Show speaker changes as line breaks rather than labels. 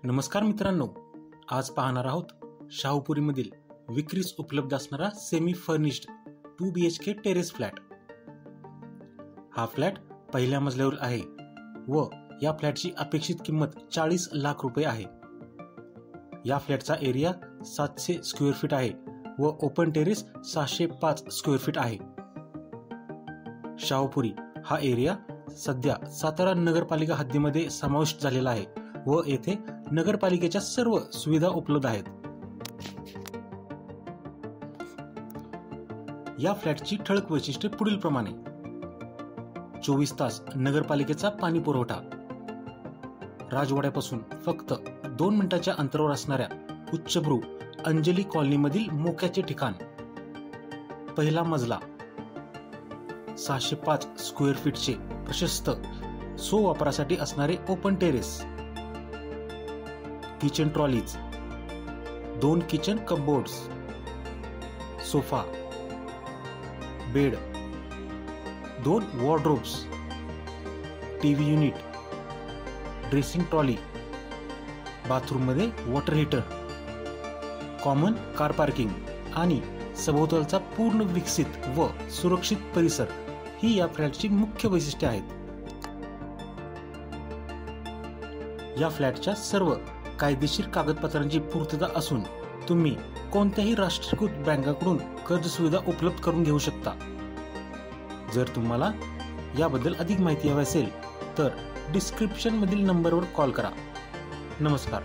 नमस्कार मित्रांनो, आज पाहणार आहोत शाहूपुरीमधील विक्रीस उपलब्ध असणारा semi furnished 2 BHK terrace flat. हा फ्लॅट पहिल्या मजल्यावर आहे व या फ्लॅटची अपेक्षित किंमत 40 लाख रुपये आहे। या फ्लॅटचा एरिया 700 स्क्वेअर फीट आहे व ओपन टेरेस 605 स्क्वेअर फीट आहे। शाहूपुरी हा एरिया सध्या सातारा नगरपालिका हद्दीमध्ये समाविष्ट झालेला आहे व येथे नगरपालिकेच्या सर्व सुविधा उपलब्ध आहेत। या फ्लॅटची ठळक वैशिष्ट्ये पुढील प्रमाणे: 24 तास नगरपालिकेचा पाणी पुरवठा, राजवाड्यापासून फक्त 2 मिनिटांच्या अंतरावर असणाऱ्या उच्चभ्रू अंजली कॉलनीमधील मोक्याचे ठिकाण, पहिला मजला, 605 स्क्वेअर फीटचे प्रशस्त वापरासाठी असणारे open terrace, kitchen trolleys, 2 kitchen cupboards, sofa, bed, 2 wardrobes, TV unit, dressing trolley, bathroom मध्ये water heater, common car parking आणि सभोवतालचा पूर्ण विकसित व सुरक्षित परिसर ही या फ्लॅटची मुख्य वैशिष्ट्ये आहेत। या फ्लॅटच्या सर्व कायदेशीर कागदपत्रांची पूर्तता असून तुम्ही कोणत्याही राष्ट्रीयकृत बँकांकडून कर्ज सुविधा उपलब्ध करून घेऊ शकता। जर तुम्हाला याबद्दल अधिक माहिती हवी असेल तर डिस्क्रिप्शन मधील नंबरवर कॉल करा। नमस्कार।